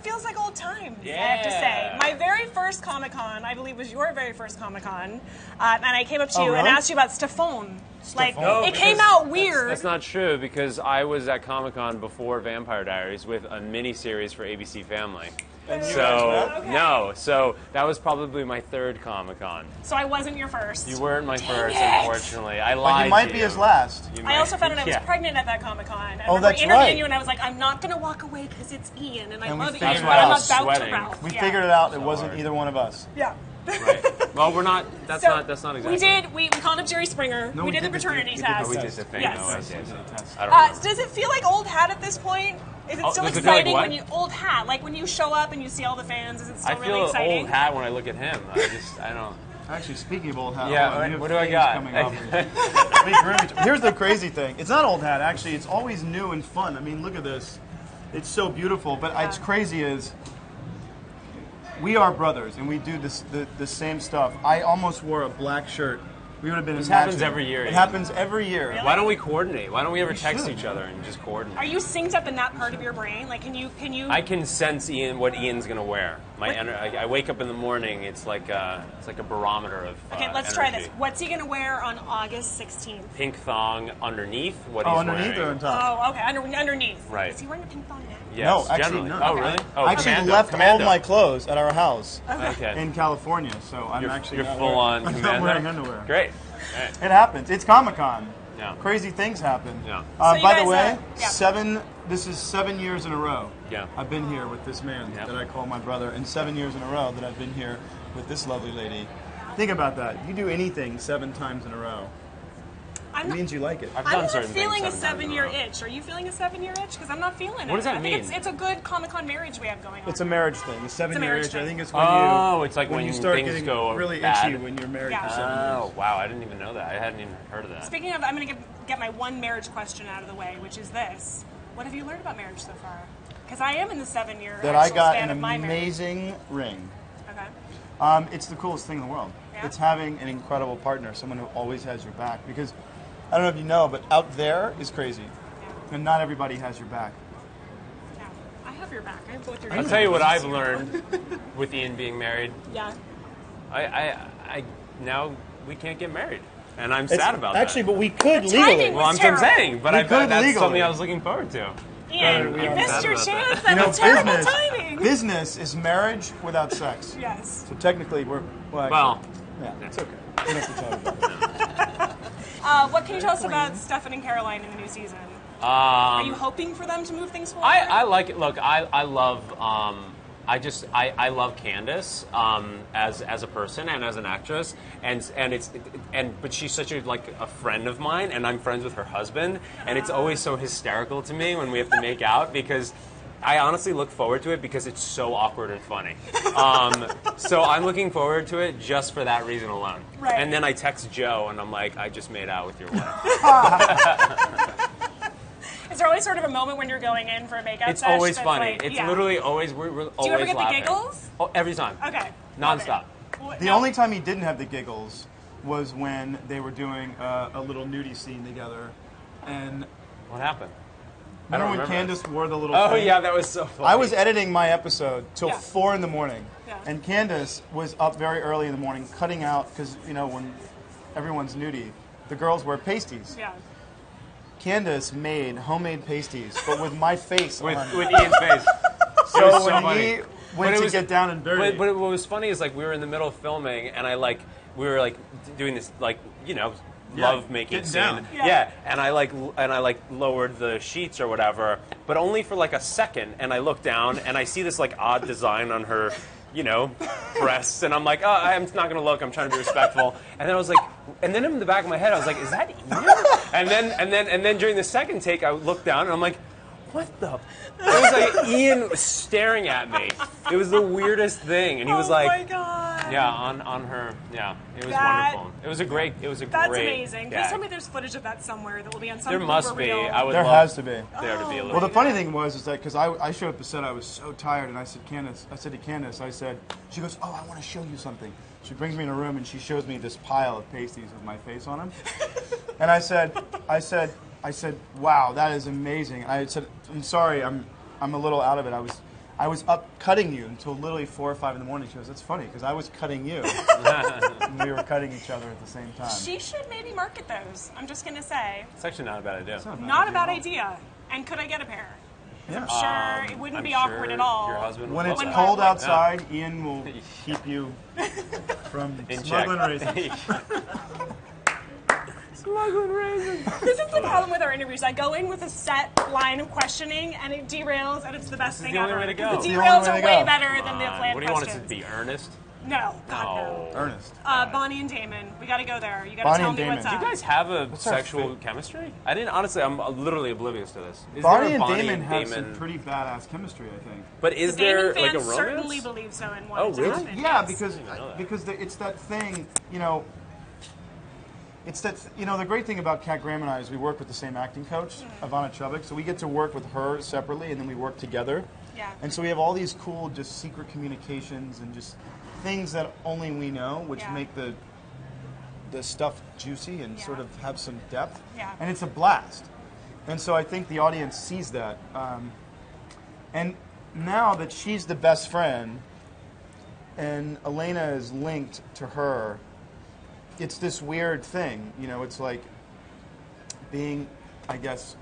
feels like old times, Yeah. I have to say. My very first Comic-Con, I believe, was your very first Comic-Con. And I came up to you and asked you about Stefan. Like, No, it came out weird. That's not true because I was at Comic-Con before Vampire Diaries with a mini-series for ABC Family. So that was probably my third Comic-Con. So I wasn't your first. You weren't my first, it. unfortunately. I lied But you might to be you. his last. You I might- also found out I was Yeah. pregnant at that Comic-Con. And I Oh, remember that's interviewing right. you, and I was like, I'm not going to walk away because it's Ian, and I And we love figured Ian, it but out. I'm about Sweating. to Ralph. We Yeah. figured it out. It So wasn't hard. either one of us. Yeah. Right. Well, we're not. That's So, not exactly. We called up Jerry Springer. No, we did the did the- paternity we did the test. We did the thing. Yes. Oh, I see. Test. I don't remember. Does it feel like old hat at this point? Is it Oh, still does it feel like exciting what? when you old hat? Like when you show up and you see all the fans, is it I still feel really an exciting? old hat when I look at him. I don't. Actually, speaking of old hat, Yeah, hold on, you have what do I things got? coming up. Make room. Here's the crazy thing. It's not old hat, actually. It's always new and fun. I mean, look at this. It's so beautiful. But it's crazy is we are brothers, and we do the same stuff. I almost wore a black shirt. We would have been. This matching. happens every year, It Ian. happens every year. Why don't we coordinate? Why don't we ever We text should. each other and just coordinate? Are you synced up in that part of your brain? Like, can you? I can sense what Ian's gonna wear. I wake up in the morning. It's like a barometer of. Okay, let's try energy. this. What's he gonna wear on August 16th? Pink thong underneath. What Oh, he's underneath wearing. or on top? Oh, okay, underneath. Right. Is he wearing a pink thong now? Yes, No, actually, generally. no. Oh, Okay. really? Oh, I actually commando, left all commando. my clothes at our house Okay. in California, so I'm actually You're not full on wearing, I'm commando. not wearing underwear. Great. It happens. It's Comic-Con. Yeah. Crazy things happen. Yeah. So you By the guys, way, yeah. this is 7 years in a row. Yeah. I've been here with this man Yeah. that I call my brother, and 7 years in a row that I've been here with this lovely lady. Think about that. You do anything 7 times in a row. I'm It not, means you like it. I've I'm done not certain feeling a things 7 times in 7-year row. itch. Are you feeling a 7-year itch? Because I'm not feeling it. What does that I think mean? it's a good Comic-Con marriage we have going on. It's a marriage thing. A 7-year marriage itch. I thing. think it's when Oh, you. it's like when you start things getting go really bad. itchy when you're married Yeah. for 7 years. Oh, wow. I didn't even know that. I hadn't even heard of that. Speaking of, I'm going to get my one marriage question out of the way, which is this. What have you learned about marriage so far? Because I am in the 7-year That I actual got span an of my marriage. amazing ring. Okay. It's the coolest thing in the world. Yeah? It's having an incredible partner, someone who always has your back. Because I don't know if you know, but out there is crazy, Yeah. and not everybody has your back. Yeah. I have your back. I have both your I'll backs. tell you what I've learned with Ian being married. Yeah. I now we can't get married, and I'm sad about Actually, that. but we could The legally. timing Well, I'm terrible. saying, but We I could bet that's legally. something I was looking forward to. Ian, we you are missed sad your about chance. that. That's terrible timing. business is marriage without sex. Yes. So technically, we're Well, yeah, it's okay. We don't have to talk about it. What can you tell us about Stefan and Caroline in the new season? Are you hoping for them to move things forward? I like it. Look, I love. I love Candace as a person and as an actress, but she's such a friend of mine, and I'm friends with her husband, and it's always so hysterical to me when we have to make out because I honestly look forward to it because it's so awkward and funny. So I'm looking forward to it just for that reason alone. Right. And then I text Joe and I'm like, I just made out with your wife. Is there always sort of a moment when you're going in for a makeout It's sesh always that's funny. like- It's yeah. literally always we're always Do you ever get laughing. the giggles? Oh, every time. Okay. Nonstop. Well, The no. only time he didn't have the giggles was when they were doing a little nudie scene together, and What happened? I remember don't when remember. Candace wore the little. Oh thing? yeah, that was so funny. I was editing my episode till Yeah. 4 in the morning, Yeah. and Candace was up very early in the morning cutting out because when everyone's nudie, the girls wear pasties. Yeah. Candace made homemade pasties, but with my face with on. with Ian's face. So It was when funny. he went But it to was- get down and dirty, But what was funny is we were in the middle of filming, and we were doing this love making getting scene. down. Yeah. And I lowered the sheets or whatever, but only for a second. And I look down and I see this odd design on her, breasts, and I'm like, oh, I'm not gonna look. I'm trying to be respectful. And then I was like, and then in the back of my head, I was like, is that Ian? And then during the second take, I looked down and I'm like, what the? It was like Ian was staring at me. It was the weirdest thing, and he was Oh like, my God. yeah, on her. Yeah, it was That- wonderful. It was a great. That's great amazing. Please gag. tell me there's footage of that somewhere that will be on some There must blooper be. reel. I would there love has to be. there to be a little. Well, the funny thing was that because I showed up to set, I was so tired, and I said to Candace, she goes, oh, I want to show you something. She brings me in a room and she shows me this pile of pasties with my face on them, and I said, wow, that is amazing. And I said, I'm sorry, I'm a little out of it. I was up cutting you until literally 4 or 5 in the morning. She goes, "That's funny because I was cutting you, and we were cutting each other at the same time." She should maybe market those. I'm just gonna say, It's actually not a bad idea. not a bad idea. And could I get a pair? Yeah. Sure, it wouldn't I'm be awkward sure at all. Your husband When will it's love that. cold outside, Ian will keep you from In smuggling check. raisins. Smuggling raisins. This is the problem with our interviews. I go in with a set line of questioning, and it derails, and it's the best thing the only ever. way to go. The It's the only derails way are to way go. better than the planned What do you want it to questions. be, Ernest? No, God no. Ernest. Bonnie and Damon, we got to go there. You got Bonnie to tell and me Damon. what's Do up. You guys have a our sexual fate? chemistry? I didn't, honestly, I'm literally oblivious to this. Is Bonnie there a and Damon have some pretty badass chemistry, I think. But is The Damon there like a fans certainly romance? believe so and Oh, want it to really? happen. Yeah, yes. because it's that thing, you know. It's that, you know, the great thing about Kat Graham and I is we work with the same acting coach, Ivana Chubbuck, so we get to work with her separately and then we work together. Yeah. And so we have all these cool just secret communications and just things that only we know, which Yeah. make the stuff juicy and Yeah. sort of have some depth. Yeah. And it's a blast. And so I think the audience sees that. And now that she's the best friend and Elena is linked to her, it's this weird thing, you know, it's like being, I guess,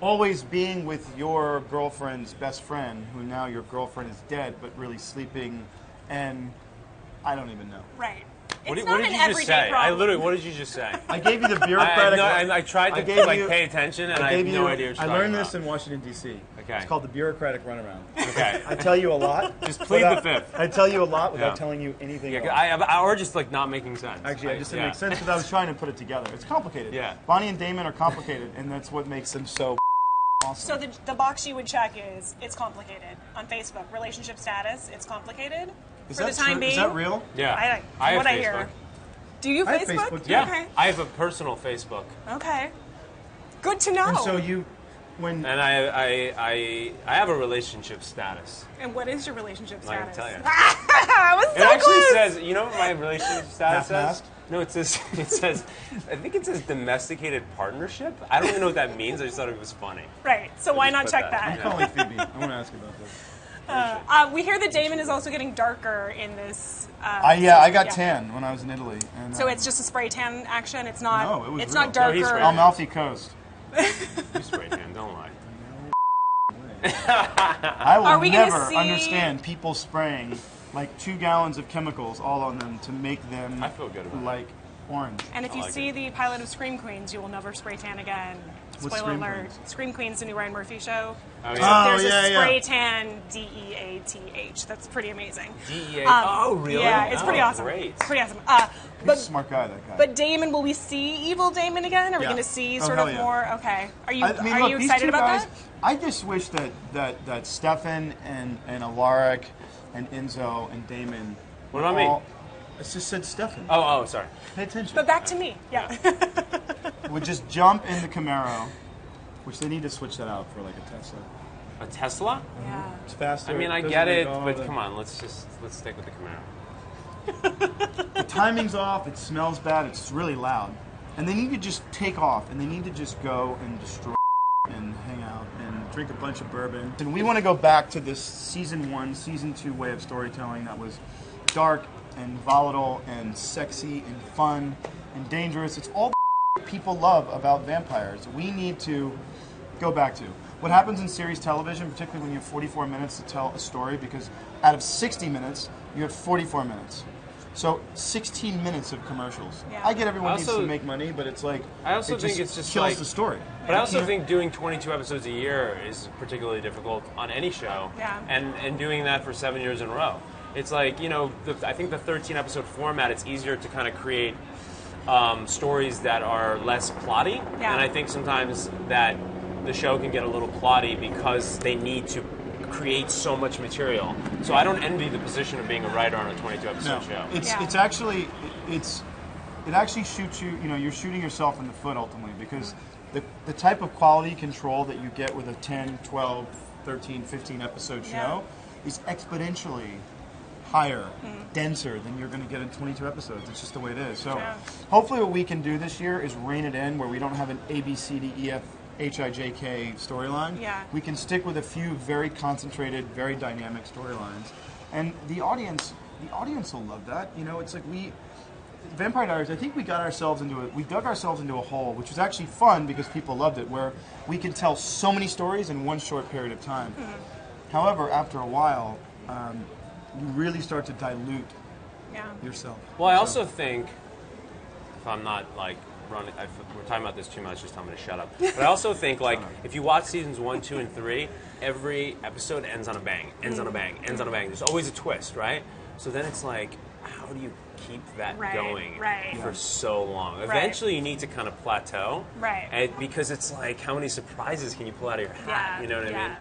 always being with your girlfriend's best friend, who now your girlfriend is dead, but really sleeping, and I don't even know. Right. What It's did not you an just everyday say? problem. What did you just say? I gave you the I bureaucratic... tried to gave like you- pay attention, and I have no idea what you're I talking learned about. this in Washington, D.C. Okay. It's called the bureaucratic runaround. Okay. I tell you a lot. Just plead the without- fifth. I tell you a lot without Yeah. telling you anything Yeah, else. or just like not making sense. Actually, I just didn't yeah. make sense because I was trying to put it together. It's complicated. Yeah. Bonnie and Damon are complicated, and that's what makes them so awesome. So the box you would check is it's complicated on Facebook. Relationship status, it's complicated. Is For that the time true? being, Is that real? Yeah. I have what I Facebook. hear. Do you I have Facebook? Facebook, too. Yeah. Okay. I have a personal Facebook, Okay. Good to know. And so you, when and I have a relationship status. And what is your relationship I'm not status? gonna tell you. I was It so actually close. says, you know what my relationship status says? Half-mast? No, it says, I think it says domesticated partnership. I don't even know what that means. I just thought it was funny. Right. So why just not put check that. I'm that? calling Phoebe. I want to ask about this. We hear that Damon is also getting darker in this. I got tan when I was in Italy. And, So it's just a spray tan action. It's not. No, it was it's real. not darker. No, he's sprayed. Amalfi Coast. You spray tan, don't lie. I will Are we gonna never see- understand people spraying like 2 gallons of chemicals all on them to make them I feel good about it. like orange. And if I you like see the pilot of Scream Queens, you will never spray tan again. What's Spoiler Scream alert. Queens? Scream Queens, the new Ryan Murphy show. Oh, yeah. There's yeah, a yeah. spray tan DEATH. That's pretty amazing. DEA. Oh, really? Yeah, it's pretty Oh, awesome. Great. It's pretty awesome. He's a But smart guy, that guy. but Damon, will we see evil Damon again? Are we Yeah. going to see Oh, sort hell of yeah. more? Okay. Are you I mean, are look, you these excited two about guys, that? I just wish that Stefan and Alaric and Enzo and Damon. What about me? I just said Stefan. Oh, sorry. Pay attention. But back to me. Yeah. Would just jump in the Camaro, which they need to switch that out for like a Tesla. A Tesla? Yeah. It's faster. I mean, I doesn't get make it, all but the- come on, let's stick with the Camaro. The timing's off. It smells bad. It's really loud, and they need to just take off, and they need to just go and destroy and hang out and drink a bunch of bourbon. And we want to go back to this season 1, season 2 way of storytelling that was dark and volatile and sexy and fun and dangerous. It's all the people love about vampires. We need to go back to what happens in series television, particularly when you have 44 minutes to tell a story, because out of 60 minutes, you have 44 minutes. So 16 minutes of commercials. Yeah. I get everyone I needs also- to make money, but it's like I also it think it's just kills like- the story. But I also Yeah. think doing 22 episodes a year is particularly difficult on any show. Yeah. And doing that for 7 years in a row. It's like, you know, I think the 13 episode format, it's easier to kind of create stories that are less plotty. Yeah. And I think sometimes that the show can get a little plotty because they need to create so much material. So I don't envy the position of being a writer on a 22 episode show. It's Yeah. it's actually it actually shoots you. You know, you're shooting yourself in the foot ultimately, because the type of quality control that you get with a 10, 12, 13, 15 episode show is exponentially higher, denser than you're going to get in 22 episodes. It's just the way it is. So Yeah. hopefully what we can do this year is rein it in, where we don't have an A, B, C, D, E, F, HIJK storyline. Yeah. We can stick with a few very concentrated, very dynamic storylines, and the audience will love that. You know, it's like Vampire Diaries, I think we dug ourselves into a hole, which was actually fun because people loved it, where we could tell so many stories in one short period of time. However, after a while, you really start to dilute yourself. Well, I also think, if I'm not like running, we're talking about this too much, just tell me to shut up. But I also think, like, if you watch seasons 1, 2, and 3, every episode ends on a bang, ends on a bang, ends on a bang. There's always a twist, right? So then it's like, how do you keep that going for so long? Eventually, you need to kind of plateau, because it's like, how many surprises can you pull out of your hat? You know what I mean?